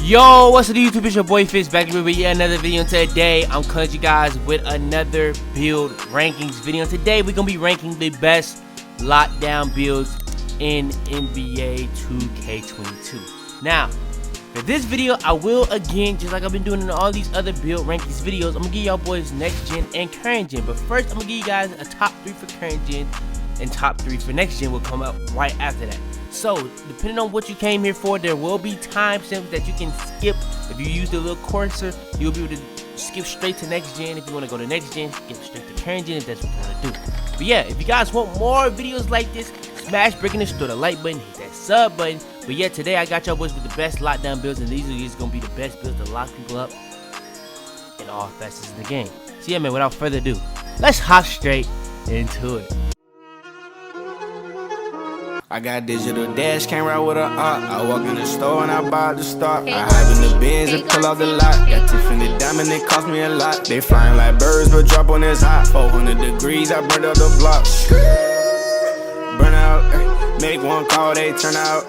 Yo, what's up YouTube? It's your boy Fitz back here with yet another video. Today I'm coming to you guys with another build rankings video. Today we're gonna be ranking the best lockdown builds in NBA 2K22. Now for this video, I will again, just like I've been doing in all these other build rankings videos, I'm gonna give y'all boys next gen and current gen. But first I'm gonna give you guys a top 3 for current gen and top 3 for next gen will come up right after that. So, depending on what you came here for, there will be timestamps that you can skip. If you use the little cursor, you'll be able to skip straight to next gen. If you want to go to next gen, skip straight to current gen if that's what you want to do. But yeah, if you guys want more videos like this, smash breaking this, throw the like button, hit that sub button. But yeah, today I got y'all boys with the best lockdown builds, and these are going to be the best builds to lock people up in all facets of the game. So yeah, man, without further ado, let's hop straight into it. I got digital dash, can't ride with a I walk in the store and I buy the stock. I hide in the bins and pull out the lot. Got Tiffany diamond, it cost me a lot. They flying like birds, but drop on this hot. 400 degrees, I burned out the block. Burn out, make one call, they turn out.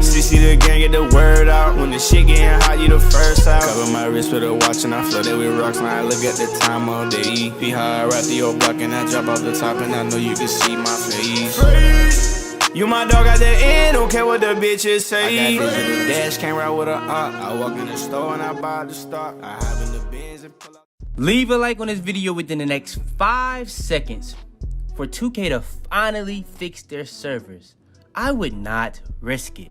CC the gang, get the word out. When the shit getting hot, you the first out. Cover my wrist with a watch and I flood it with rocks. Now I look at the time all day. Be high, right through your block and I drop off the top and I know you can see my face. You my dog at the end, don't care what the bitches say. I got digital dash, can't ride with a I walk in the store and I buy the stock. I have in the bins and pull out. Leave a like on this video within the next 5 seconds for 2K to finally fix their servers. I would not risk it.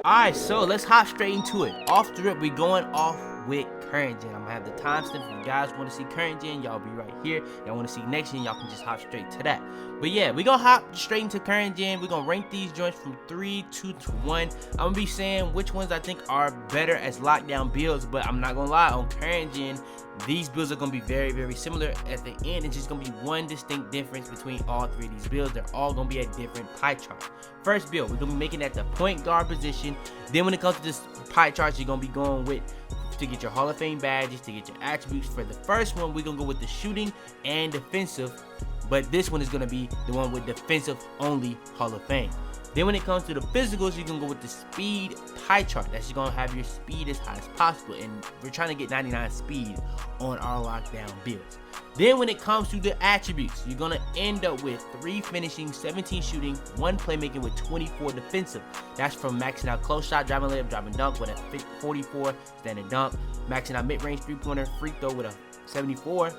Alright, so let's hop straight into it. Off the rip, we going off with current gen. I'm gonna have the timestamp. If you guys want to see current gen, y'all be right here. Y'all want to see next gen, y'all can just hop straight to that. But yeah, we gonna hop straight into current gen. We're gonna rank these joints from 3, 2 to 1. I'm gonna be saying which ones I think are better as lockdown builds, but I'm not gonna lie, on current gen, these builds are gonna be very, very similar. At the end, it's just gonna be one distinct difference between all 3 of these builds. They're all gonna be at different pie charts. First build, we're gonna be making at the point guard position. Then when it comes to this pie charts, you're gonna be going with to get your Hall of Fame badges, to get your attributes. For the first one, we're gonna go with the shooting and defensive, but this one is gonna be the one with defensive only Hall of Fame. Then when it comes to the physicals, you're gonna go with the speed pie chart. That's gonna have your speed as high as possible, and we're trying to get 99 speed on our lockdown builds. Then when it comes to the attributes, you're gonna end up with 3 finishing, 17 shooting, 1 playmaking with 24 defensive. That's from maxing out close shot, driving layup, driving dunk with a 44 standing dunk, maxing out mid-range three-pointer, free throw with a 74.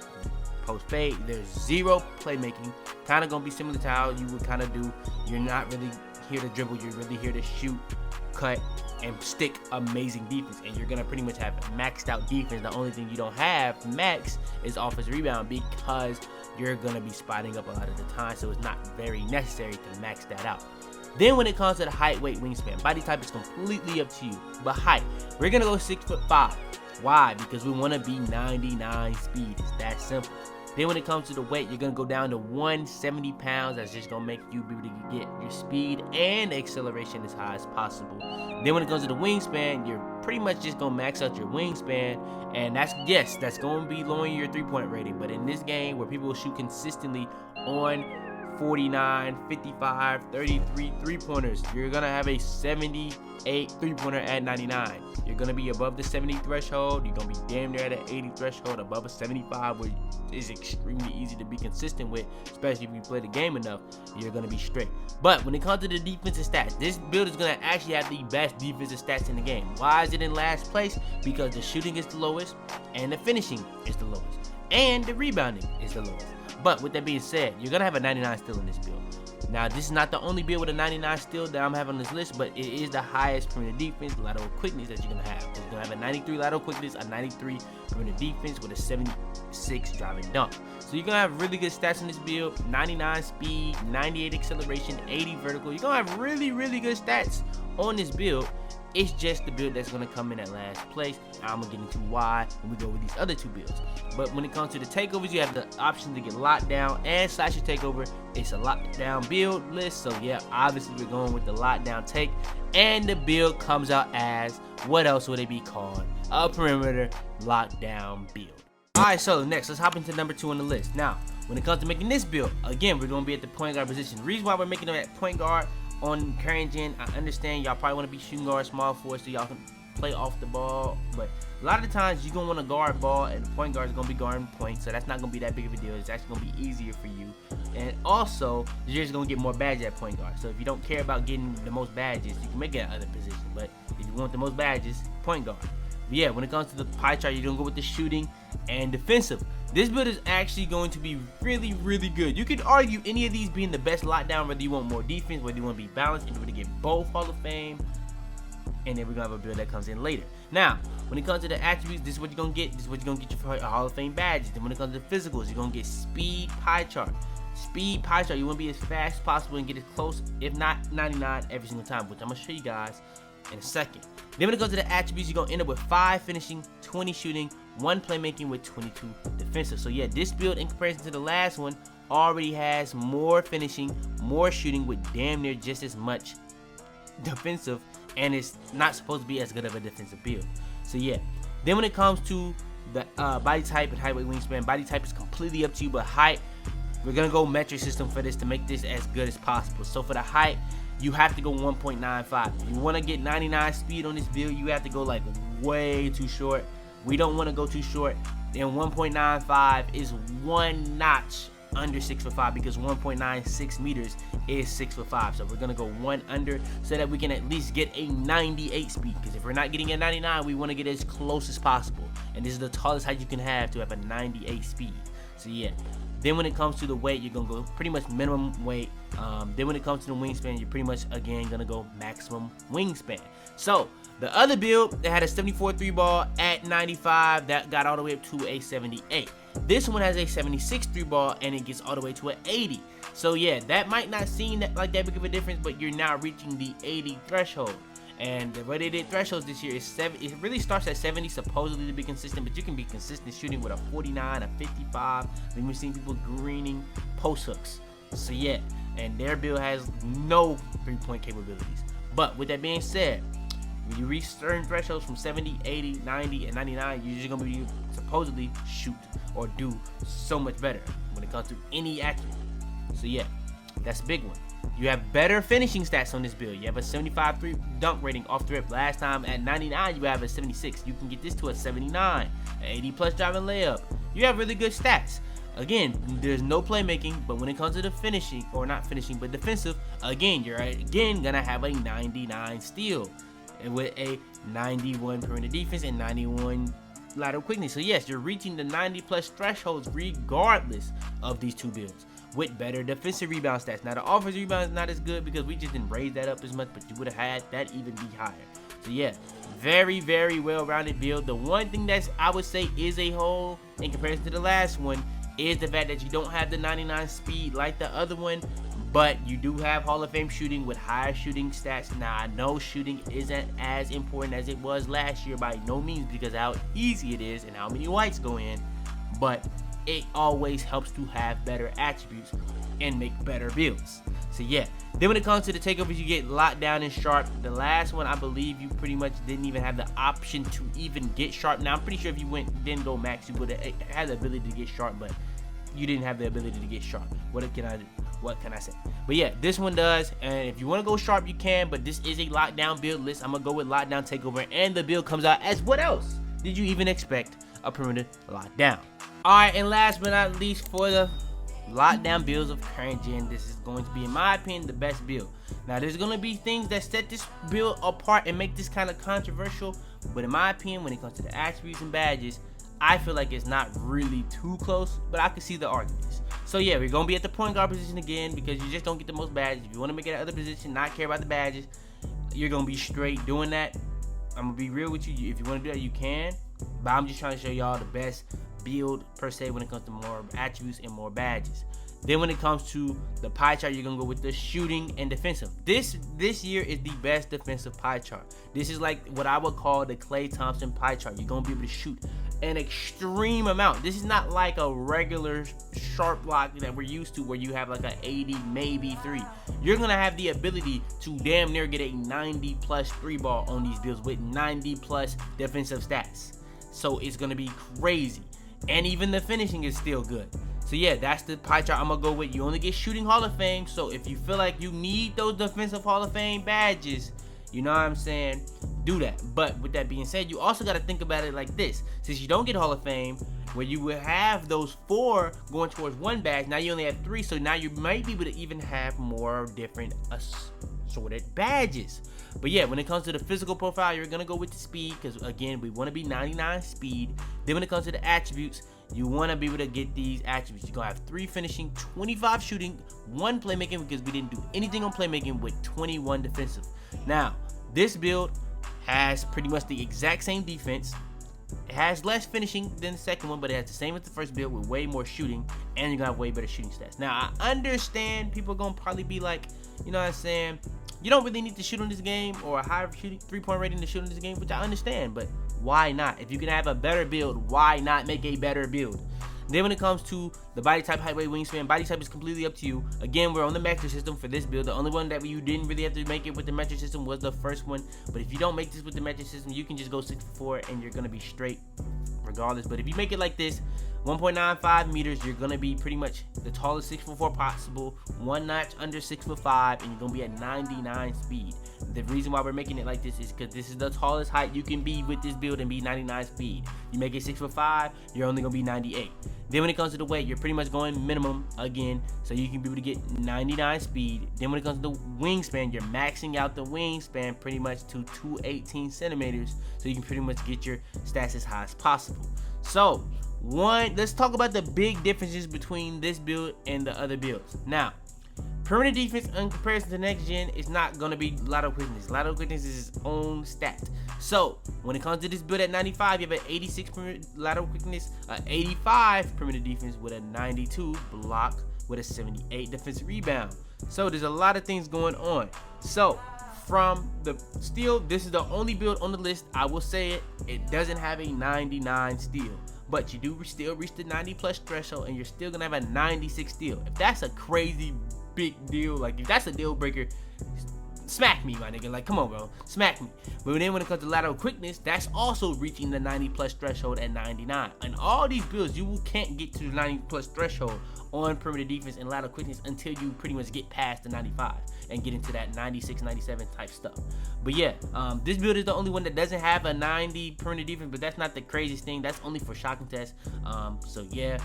Post fade, there's 0 playmaking. Kind of gonna be similar to how you would kind of do. You're not really here to dribble, you're really here to shoot, cut, and stick amazing defense, and you're gonna pretty much have maxed out defense. The only thing you don't have max is offensive rebound, because you're gonna be spotting up a lot of the time, so it's not very necessary to max that out. Then when it comes to the height, weight, wingspan, body type is completely up to you, but height, we're gonna go 6'5". Why? Because we want to be 99 speed. It's that simple. Then when it comes to the weight, you're going to go down to 170 pounds. That's just going to make you be able to get your speed and acceleration as high as possible. Then when it comes to the wingspan, you're pretty much just going to max out your wingspan. And that's going to be lowering your three-point rating. But in this game, where people shoot consistently on 49, 55, 33 three-pointers, you're going to have a 78 three-pointer at 99. You're going to be above the 70 threshold. You're going to be damn near at an 80 threshold, above a 75, which is extremely easy to be consistent with, especially if you play the game enough. You're going to be straight. But when it comes to the defensive stats, this build is going to actually have the best defensive stats in the game. Why is it in last place? Because the shooting is the lowest, and the finishing is the lowest, and the rebounding is the lowest. But with that being said, you're going to have a 99 steal in this build. Now, this is not the only build with a 99 steal that I'm having on this list, but it is the highest perimeter defense, lateral quickness that you're going to have. You're going to have a 93 lateral quickness, a 93 perimeter defense with a 76 driving dunk. So you're going to have really good stats in this build, 99 speed, 98 acceleration, 80 vertical. You're going to have really, really good stats on this build. It's just the build that's going to come in at last place. I'm going to get into why when we go with these other 2 builds. But when it comes to the takeovers, you have the option to get lockdown and slasher takeover. It's a lockdown build list. So yeah, obviously we're going with the lockdown take. And the build comes out as, what else would it be called? A perimeter lockdown build. Alright, so next, let's hop into number 2 on the list. Now, when it comes to making this build, again, we're going to be at the point guard position. The reason why we're making them at point guard on current gen, I understand y'all probably want to be shooting guard, small forward, so y'all can play off the ball. But a lot of the times, you're going to want to guard ball, and the point guard is going to be guarding point, so that's not going to be that big of a deal. It's actually going to be easier for you. And also, you're just going to get more badges at point guard. So if you don't care about getting the most badges, you can make it at other positions. But if you want the most badges, point guard. But yeah, when it comes to the pie chart, you're going to go with the shooting and defensive. This build is actually going to be really, really good. You could argue any of these being the best lockdown, whether you want more defense, whether you want to be balanced, and you're going to get both Hall of Fame. And then we're going to have a build that comes in later. Now, when it comes to the attributes, this is what you're going to get. This is what you're going to get your Hall of Fame badges. Then when it comes to physicals, you're going to get speed pie chart. Speed pie chart, you want to be as fast as possible and get as close, if not 99, every single time, which I'm going to show you guys in a second. Then when it comes to the attributes, you're going to end up with 5 finishing, 20 shooting, 1 playmaking with 22 defensive. So yeah, this build in comparison to the last one already has more finishing, more shooting with damn near just as much defensive, and it's not supposed to be as good of a defensive build. So yeah, then when it comes to the body type and height, weight, wingspan, body type is completely up to you, but height, we're going to go metric system for this to make this as good as possible. So for the height, you have to go 1.95. If you want to get 99 speed on this build, you have to go like way too short. We don't want to go too short. Then 1.95 is 1 notch under 6'5", because 1.96 meters is 6'5". So we're going to go 1 under so that we can at least get a 98 speed. Because if we're not getting a 99, we want to get as close as possible. And this is the tallest height you can have to have a 98 speed. So yeah. Then when it comes to the weight, you're going to go pretty much minimum weight. Then when it comes to the wingspan, you're pretty much, again, going to go maximum wingspan. So the other build that had a 74 3 ball at 95, that got all the way up to a 78. This one has a 76 3 ball and it gets all the way to an 80. So yeah, that might not seem like that big of a difference, but you're now reaching the 80 threshold. And the way they did thresholds this year is 7. It really starts at 70 supposedly to be consistent, but you can be consistent shooting with a 49, a 55. Then we've seen people greening post hooks. So yeah, and their build has no 3-point capabilities. But with that being said, when you reach certain thresholds from 70, 80, 90, and 99, you're just gonna be supposedly shoot or do so much better when it comes to any attribute. So yeah, that's a big one. You have better finishing stats on this build. You have a 75 3 dunk rating off the rip. Last time at 99, you have a 76. You can get this to a 79, an 80 plus driving layup. You have really good stats. Again, there's no playmaking, but when it comes to the finishing, or not finishing, but defensive, again, you're again gonna have a 99 steal, and with a 91 perimeter defense and 91 lateral quickness. So yes, you're reaching the 90 plus thresholds regardless of these two builds, with better defensive rebound stats. Now the offensive rebound is not as good because we just didn't raise that up as much, but you would have had that even be higher. So yeah, very, very well-rounded build. The one thing that I would say is a hole in comparison to the last one is the fact that you don't have the 99 speed like the other one, but you do have Hall of Fame shooting with higher shooting stats. Now I know shooting isn't as important as it was last year by no means, because of how easy it is and how many whites go in, but it always helps to have better attributes and make better builds. So yeah, then when it comes to the takeovers, you get lockdown and sharp. The last one, I believe you pretty much didn't even have the option to even get sharp. Now I'm pretty sure if you didn't go max, you would have had the ability to get sharp, but you didn't have the ability to get sharp. What can I do? What can I say? But yeah, this one does, and if you want to go sharp, you can, but this is a lockdown build list. I'm gonna go with lockdown takeover, and the build comes out as what else did you even expect? A perimeter lockdown. Alright, and last but not least, for the lockdown builds of current gen, this is going to be, in my opinion, the best build. Now there's going to be things that set this build apart and make this kind of controversial, but in my opinion, when it comes to the attributes and badges, I feel like it's not really too close, but I can see the arguments. So yeah, we're going to be at the point guard position again, because you just don't get the most badges. If you want to make it at other position, not care about the badges, you're going to be straight doing that. I'm going to be real with you. If you want to do that, you can, but I'm just trying to show y'all the best build per se when it comes to more attributes and more badges. Then when it comes to the pie chart, you're gonna go with the shooting and defensive. This year is the best defensive pie chart. This is like what I would call the Klay Thompson pie chart. You're gonna be able to shoot an extreme amount. This is not like a regular sharp block that we're used to, where you have like an 80, maybe 3. You're gonna have the ability to damn near get a 90 plus 3 ball on these builds with 90 plus defensive stats. So it's gonna be crazy. and even the finishing is still good. So yeah, that's the pie chart I'm gonna go with. You only get shooting Hall of Fame, so if you feel like you need those defensive Hall of Fame badges, you know what I'm saying, do that. But with that being said, you also got to think about it like this. Since you don't get Hall of Fame, where you would have those 4 going towards 1 badge, now you only have 3, so now you might be able to even have more different assorted badges. But yeah, when it comes to the physical profile, you're gonna go with the speed, because again, we want to be 99 speed. Then when it comes to the attributes, you want to be able to get these attributes. You're gonna have 3 finishing, 25 shooting, 1 playmaking, because we didn't do anything on playmaking, with 21 defensive. Now, this build has pretty much the exact same defense. It has less finishing than the second one, but it has the same as the first build with way more shooting, and you're gonna have way better shooting stats. Now, I understand people are gonna probably be like, you know what I'm saying, you don't really need to shoot on this game, or a higher shooting 3-point rating to shoot on this game, which I understand, but why not? If you can have a better build, why not make a better build? Then when it comes to the body type, height, weight, wingspan, body type is completely up to you. Again, we're on the metric system for this build. The only one that you didn't really have to make it with the metric system was the first one. But if you don't make this with the metric system, you can just go 6'4" and you're gonna be straight regardless. But if you make it like this, 1.95 meters, you're gonna be pretty much the tallest 6'4" possible, 1 notch under 6'5", and you're gonna be at 99 speed. The reason why we're making it like this is because this is the tallest height you can be with this build and be 99 speed. You make it 6'5", you're only gonna be 98. Then when it comes to the weight, you're pretty much going minimum again, so you can be able to get 99 speed. Then when it comes to the wingspan, you're maxing out the wingspan pretty much to 218 centimeters, so you can pretty much get your stats as high as possible. So let's talk about the big differences between this build and the other builds. Now, perimeter defense in comparison to next gen is not going to be lateral quickness. Lateral quickness is its own stat. So when it comes to this build at 95, you have an 86 lateral quickness, 85 perimeter defense with a 92 block with a 78 defensive rebound. So there's a lot of things going on. So from the steal, this is the only build on the list, I will say it doesn't have a 99 steal. But you do still reach the 90 plus threshold, and you're still gonna have a 96 steal. If that's a crazy big deal, like if that's a deal breaker, smack me, my nigga. Like, come on, bro, smack me. But then when it comes to lateral quickness, that's also reaching the 90 plus threshold at 99. And all these builds, you can't get to the 90 plus threshold on perimeter defense and lateral quickness until you pretty much get past the 95 and get into that 96, 97 type stuff. But yeah, this build is the only one that doesn't have a 90 perimeter defense, but that's not the craziest thing. That's only for shot contest. So yeah,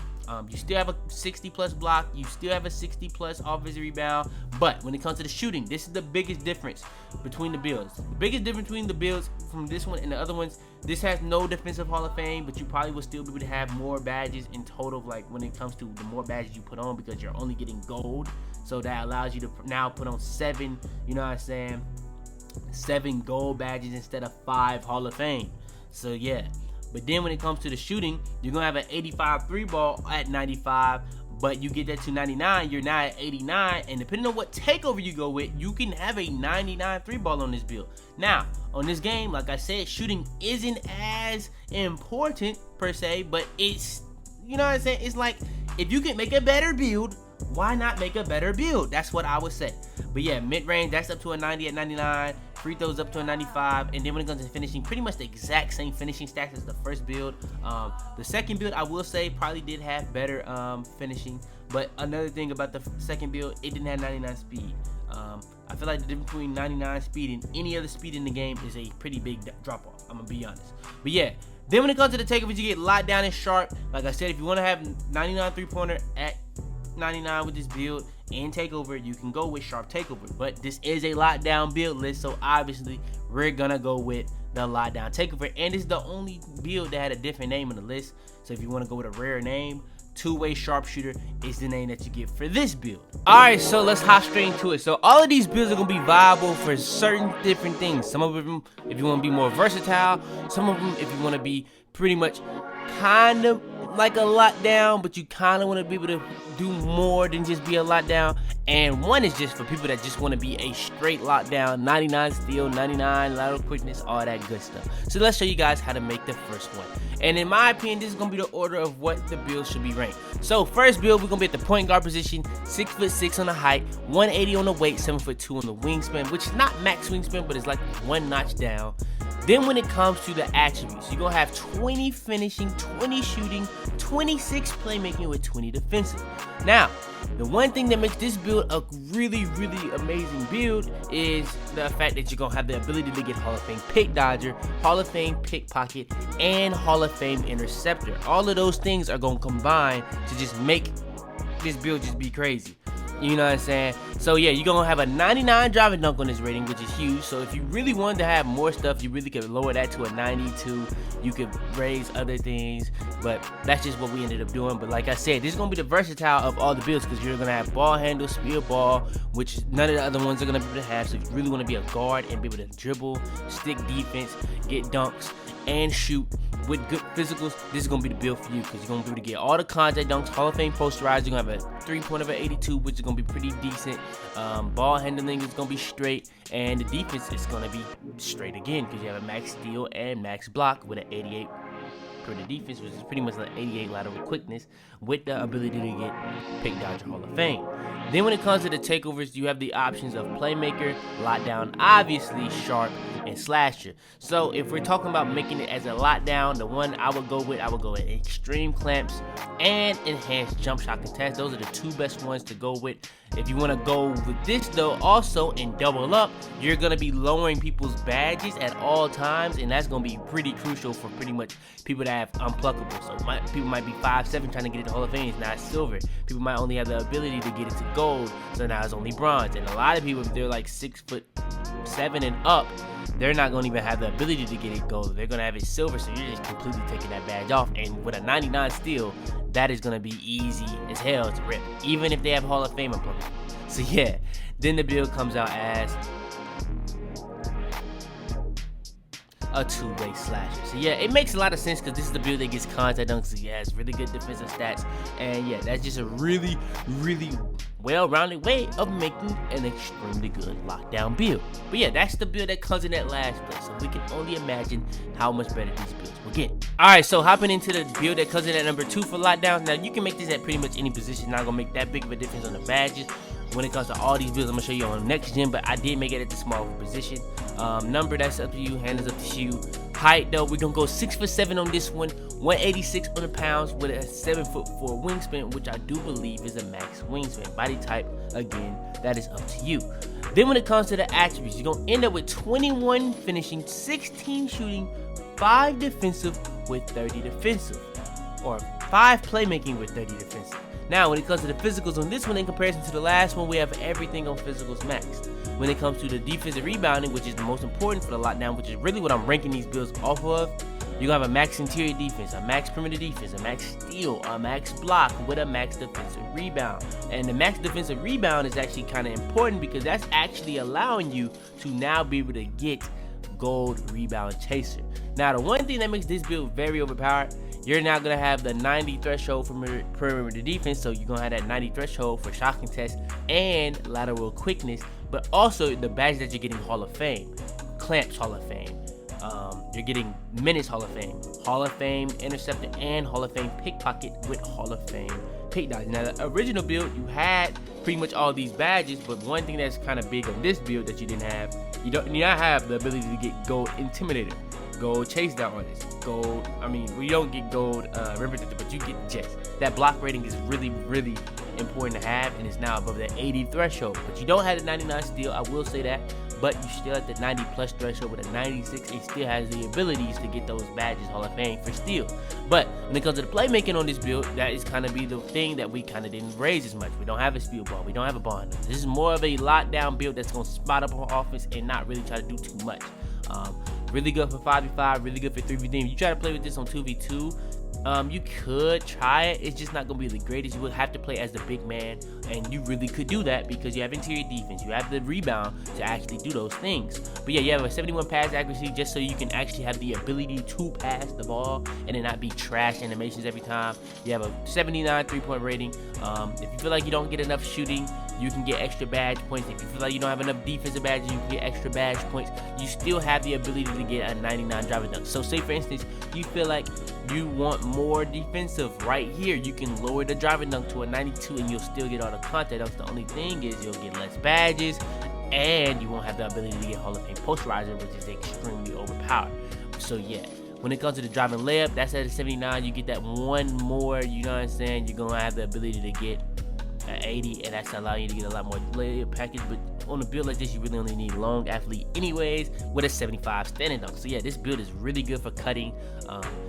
you still have a 60 plus block, you still have a 60 plus offensive rebound. But when it comes to the shooting, this is the biggest difference between the builds. The biggest difference between the builds from this one and the other ones, this has no defensive Hall of Fame, but you probably will still be able to have more badges in total, like when it comes to the more badges you put on, because you're only getting gold. So that allows you to now put on 7, you know what I'm saying, 7 gold badges instead of 5 Hall of Fame. So yeah. But then when it comes to the shooting, you're gonna have an 85 3 ball at 95, but you get that to 99, you're now at 89, and depending on what takeover you go with, you can have a 99 3 ball on this build. Now, on this game, like I said, shooting isn't as important per se, but it's, you know what I'm saying, it's like, if you can make a better build, why not make a better build? That's what I would say. But yeah, mid-range, that's up to a 90 at 99. Free throws up to a 95. And then when it comes to finishing, pretty much the exact same finishing stats as the first build. The second build, I will say, probably did have better finishing. But another thing about the second build, it didn't have 99 speed. I feel like the difference between 99 speed and any other speed in the game is a pretty big drop-off. I'm going to be honest. But yeah, then when it comes to the takeovers, you get locked down and sharp. Like I said, if you want to have 99 3-pointer at 99 with this build and takeover, you can go with sharp takeover. But this is a lockdown build list, so obviously we're gonna go with the lockdown takeover. And it's the only build that had a different name on the list. So if you want to go with a rare name, two-way sharpshooter is the name that you get for this build. Alright, so let's hop straight into it. So all of these builds are gonna be viable for certain different things. Some of them if you want to be more versatile, some of them if you want to be pretty much kind of like a lockdown, but you kind of want to be able to do more than just be a lockdown. and one is just for people that just want to be a straight lockdown, 99 steal, 99 lateral quickness, all that good stuff. So let's show you guys how to make the first one. And in my opinion, this is going to be the order of what the build should be ranked. So first build, we're going to be at the point guard position, 6'6" on the height, 180 on the weight, 7'2" on the wingspan, which is not max wingspan, but it's like one notch down. Then when it comes to the attributes, you're going to have 20 finishing, 20 shooting, 26 playmaking with 20 defensive. Now, the one thing that makes this build a really, really amazing build is the fact that you're going to have the ability to get Hall of Fame pick dodger, Hall of Fame pickpocket, and Hall of Fame interceptor. All of those things are going to combine to just make this build just be crazy. You know what I'm saying? So yeah, you're gonna have a 99 driving dunk on this rating, which is huge. So if you really wanted to have more stuff, you really could lower that to a 92. You could raise other things, but that's just what we ended up doing. But like I said, this is gonna be the versatile of all the builds, because you're gonna have ball handle, spear ball, which none of the other ones are gonna be able to have. So if you really want to be a guard and be able to dribble, stick defense, get dunks, and shoot with good physicals, this is going to be the build for you, because you're going to be able to get all the contact dunks, Hall of Fame posterized. You're going to have a 3-point of an 82, which is going to be pretty decent. Ball handling is going to be straight, and the defense is going to be straight again, because you have a max steal and max block with an 88 for the defense, which is pretty much like 88 lateral quickness with the ability to get pick dodger Hall of Fame. Then when it comes to the takeovers, you have the options of playmaker, lockdown, obviously sharp, and slasher. So if we're talking about making it as a lockdown, the one I would go with extreme clamps and enhanced jump shot contest. Those are the two best ones to go with. If you want to go with this though also and double up, you're going to be lowering people's badges at all times, and that's going to be pretty crucial for pretty much people that have unpluckable. So people might be 5'7" trying to get it to Hall of Fame, it's not silver. People might only have the ability to get it to gold, so now it's only bronze. And a lot of people, if they're like 6'7" and up, they're not going to even have the ability to get it gold. They're going to have it silver, so you're just completely taking that badge off. And with a 99 steal, that is going to be easy as hell to rip, even if they have Hall of Fame unpluckable. So yeah, then the build comes out as a two-way slasher. So yeah, it makes a lot of sense, because this is the build that gets contact dunks. So yeah, it's really good defensive stats, and yeah, that's just a really, really well-rounded way of making an extremely good lockdown build. But yeah, that's the build that comes in that last place, so we can only imagine how much better these builds will get. Alright, so hopping into the build that comes in at number 2 for lockdowns. Now you can make this at pretty much any position, not gonna make that big of a difference on the badges. When it comes to all these builds, I'm gonna show you on next gen, but I did make it at the small position. Number, that's up to you. Hand is up to you. Height though, we're gonna go 6'7" on this one, 186 on the pounds with a 7'4" wingspan, which I do believe is a max wingspan. Body type, again, that is up to you. Then when it comes to the attributes, you're gonna end up with 21 finishing, 16 shooting, 5 defensive with 30 defensive, or 5 playmaking with 30 defensive. Now, when it comes to the physicals on this one, in comparison to the last one, we have everything on physicals maxed. When it comes to the defensive rebounding, which is the most important for the lockdown, which is really what I'm ranking these builds off of, you're gonna have a max interior defense, a max perimeter defense, a max steal, a max block with a max defensive rebound. And the max defensive rebound is actually kind of important, because that's actually allowing you to now be able to get gold rebound chaser. Now, the one thing that makes this build very overpowered, you're now going to have the 90 threshold for perimeter defense, so you're going to have that 90 threshold for shot contest and lateral quickness, but also the badge that you're getting Hall of Fame, clamps Hall of Fame, you're getting minutes Hall of Fame interceptor, and Hall of Fame pickpocket with Hall of Fame pick dodge. Now, the original build, you had pretty much all these badges, but one thing that's kind of big on this build that you didn't have, you not have the ability to get gold intimidator, gold chase down on this, gold, we don't get gold representative, but you get just that block rating is really, really important to have, and it's now above the 80 threshold. But you don't have the 99 steal, I will say that, but you still at the 90 plus threshold with a 96. It still has the abilities to get those badges Hall of Fame for steal. But when it comes to the playmaking on this build, that is kind of be the thing that we kind of didn't raise as much. We don't have a steal ball, we don't have a ball handler. This is more of a lockdown build that's going to spot up on offense and not really try to do too much. Really good for 5v5, really good for 3v3. If you try to play with this on 2v2, you could try it. It's just not going to be the greatest. You would have to play as the big man, and you really could do that because you have interior defense. You have the rebound to actually do those things. But yeah, you have a 71 pass accuracy just so you can actually have the ability to pass the ball and then not be trash animations every time. You have a 79 3-point rating. If you feel like you don't get enough shooting, you can get extra badge points. If you feel like you don't have enough defensive badges, you can get extra badge points. You still have the ability to get a 99 driving dunk. So say for instance, you feel like you want more defensive, right here you can lower the driving dunk to a 92 and you'll still get all the contact dunks. The only thing is you'll get less badges and you won't have the ability to get Hall of Fame posterizer, which is extremely overpowered. So yeah, when it comes to the driving layup, that's at a 79. You get that one more, you know what I'm saying? You're gonna have the ability to get an 80, and that's allowing you to get a lot more layup package. But on a build like this, you really only need long athlete anyways with a 75 standing dunk. So yeah, this build is really good for cutting.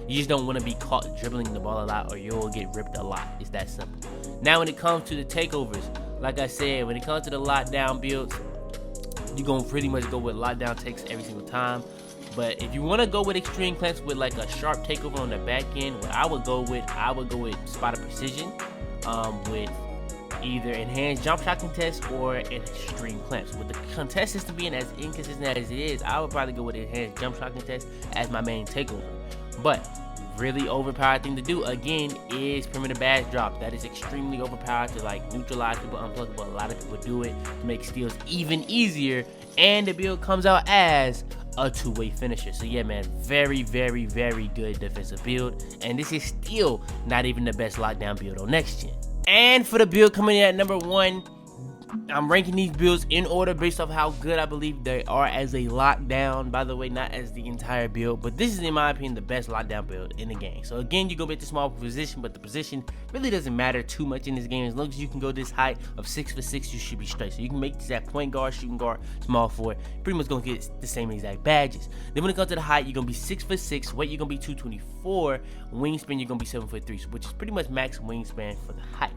You just don't want to be caught dribbling the ball a lot or you'll get ripped a lot. It's that simple. Now when it comes to the takeovers, like I said, when it comes to the lockdown builds, you're gonna pretty much go with lockdown takes every single time. But if you want to go with extreme clamps with like a sharp takeover on the back end, what I would go with spot of precision with either enhanced jump shot contest or extreme clamps. With the contest system being as inconsistent as it is, I would probably go with enhanced jump shot contest as my main takeover. But really overpowered thing to do again is perimeter badge drop. That is extremely overpowered to like neutralize people, unpluggable. A lot of people do it to make steals even easier, and the build comes out as a two-way finisher. So yeah, man, very good defensive build, and this is still not even the best lockdown build on next gen. And for the build coming in at number 1, I'm ranking these builds in order based off how good I believe they are as a lockdown. By the way, not as the entire build, but this is in my opinion the best lockdown build in the game. So again, you go with the small position, but the position really doesn't matter too much in this game. As long as you can go this height of 6'6", you should be straight. So you can make this at point guard, shooting guard, small forward, pretty much gonna get the same exact badges. Then when it comes to the height, you're gonna be 6'6", weight you're gonna be 224, wingspan you're gonna be 7'3", which is pretty much max wingspan for the height.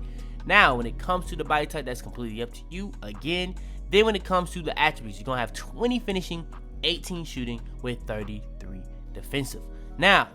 Now, when it comes to the body type, that's completely up to you again. Then when it comes to the attributes, you're going to have 20 finishing, 18 shooting with 33 defensive. Now,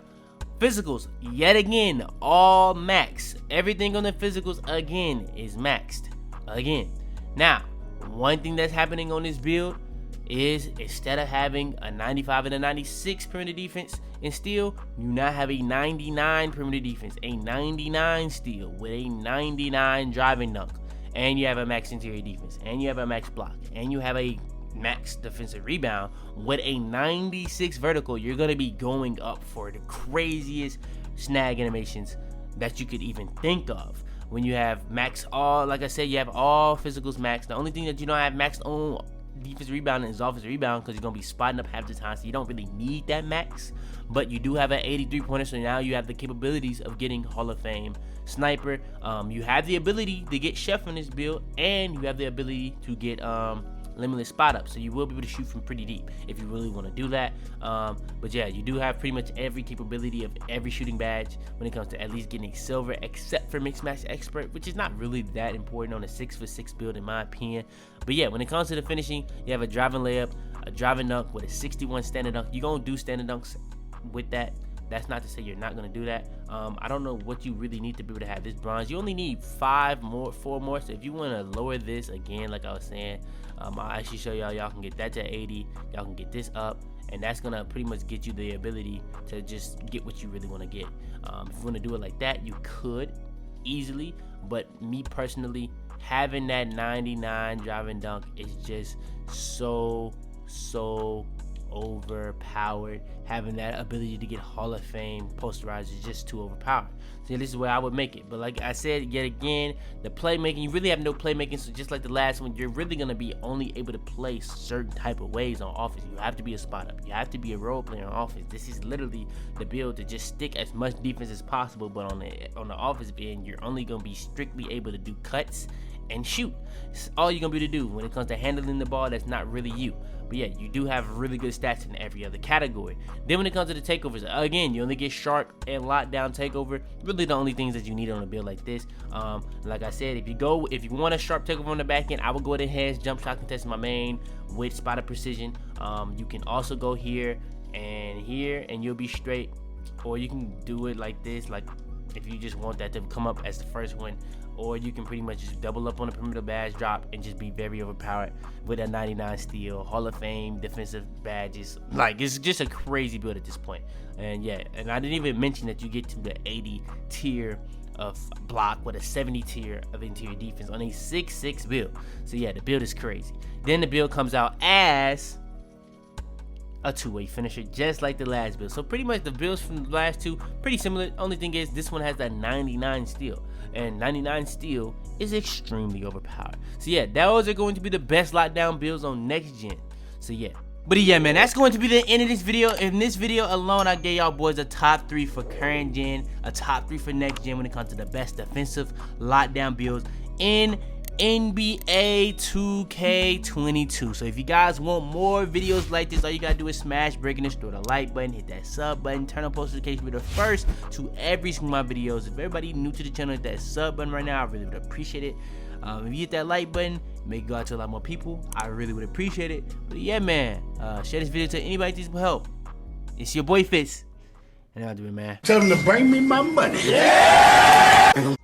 physicals, yet again, all max. Everything on the physicals, again, is maxed. Again. Now, one thing that's happening on this build is instead of having a 95 and a 96 perimeter defense and steal, you now have a 99 perimeter defense, a 99 steal with a 99 driving dunk, and you have a max interior defense, and you have a max block, and you have a max defensive rebound with a 96 vertical. You're going to be going up for the craziest snag animations that you could even think of. When you have max all, like I said, you have all physicals max. The only thing that you don't have maxed on defense rebound is offensive rebound, because you're going to be spotting up half the time, so you don't really need that max. But you do have an 83 pointer, so now you have the capabilities of getting Hall of Fame sniper. You have the ability to get chef on this build, and you have the ability to get limitless spot up, so you will be able to shoot from pretty deep if you really want to do that. But yeah, you do have pretty much every capability of every shooting badge when it comes to at least getting a silver, except for mixed match expert, which is not really that important on a 6'6" build in my opinion. But yeah, when it comes to the finishing, you have a driving layup, a driving dunk with a 61 standing dunk. You're gonna do standing dunks with that. That's not to say you're not gonna do that. I don't know what you really need to be able to have this bronze. You only need 4 more. So if you want to lower this again, like I was saying, I'll actually show y'all can get that to 80. Y'all can get this up, and that's gonna pretty much get you the ability to just get what you really want to get. If you want to do it like that, you could easily, but me personally, having that 99 driving dunk is just so overpowered. Having that ability to get Hall of Fame posterized is just too overpowered. So this is where I would make it. But like I said, yet again, the playmaking, you really have no playmaking. So just like the last one, you're really going to be only able to play certain type of ways on offense. You have to be a spot up. You have to be a role player on offense. This is literally the build to just stick as much defense as possible. But on the offensive end, you're only going to be strictly able to do cuts and shoot. It's all you're gonna be able to do when it comes to handling the ball. That's not really you. But yeah, you do have really good stats in every other category. Then when it comes to the takeovers, again, you only get sharp and lockdown takeover. Really the only things that you need on a build like this. Like I said, if you want a sharp takeover on the back end, I would go with enhanced jump shot contest in my main with spot of precision. You can also go here and you'll be straight, or you can do it like this, like if you just want that to come up as the first one. Or you can pretty much just double up on the perimeter badge drop and just be very overpowered with a 99 steal, Hall of Fame defensive badges. Like, it's just a crazy build at this point. And yeah, and I didn't even mention that you get to the 80 tier of block with a 70 tier of interior defense on a 6'6 build. So yeah, the build is crazy. Then the build comes out as a two-way finisher, just like the last build. So pretty much the builds from the last two pretty similar. Only thing is this one has that 99 steel, and 99 steel is extremely overpowered. So yeah, those are going to be the best lockdown builds on next gen. So yeah. But yeah, man, that's going to be the end of this video. In this video alone, I gave y'all boys a top 3 for current gen, a top 3 for next gen when it comes to the best defensive lockdown builds in NBA 2K22. So if you guys want more videos like this, all you gotta do is smash breaking this, throw the like button, hit that sub button, turn on post notifications to be the first to every single my videos. If everybody new to the channel, hit that sub button right now. I really would appreciate it. If you hit that like button, make it go out to a lot more people. I really would appreciate it. But yeah, man, share this video to anybody that needs some help. It's your boy Fitz, and I'll do it, man. Tell them to bring me my money. Yeah!